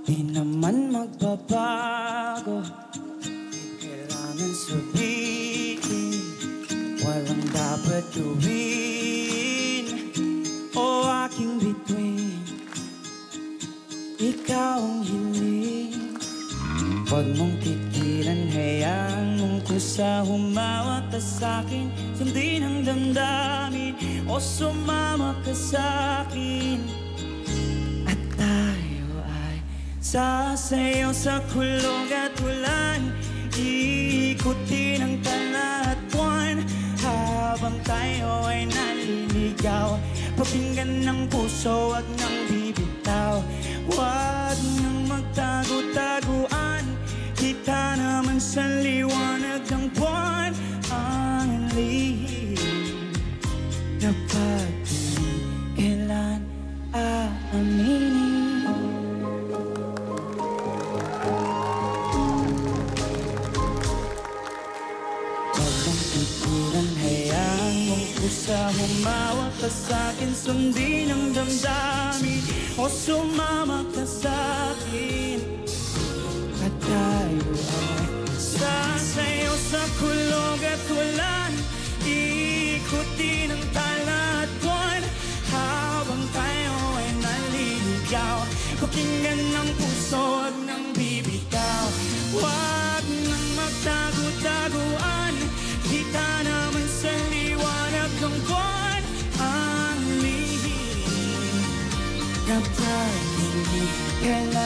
Di naman magbabago, di kailangan sabihin, walang dapat gawin o aking bituin. Ikaw ang hiling, huwag mong pigilan, hayaan mong kusa. Humawak ka sa'kin, sundin ang damdamin o sumama ka sa'kin. At tayo ay sasayaw sa kulog at ulan, iikutin ang tala at buwan habang tayo ay naliligaw. Pakinggan ng puso, wag nang bibitaw, wag nang magtago-taguan. Kita naman sa liwanag ng buwan ang lihim na pag-ibig kailan aaminin. Huwag mong pigilan, hayaan mong kusa. Humawak ka sa'kin, sundin ang damdamin o sumama ka sa'kin. At tayo ay sasayaw sa kulog at ulan, iikutin ang tala at buwan habang tayo ay naliligaw. Pakinggan ng puso, wag nang bibitaw, wag nang magtago-taguan. Kita naman sa liwanag ng buwan ang lihim na pag-ibig kailan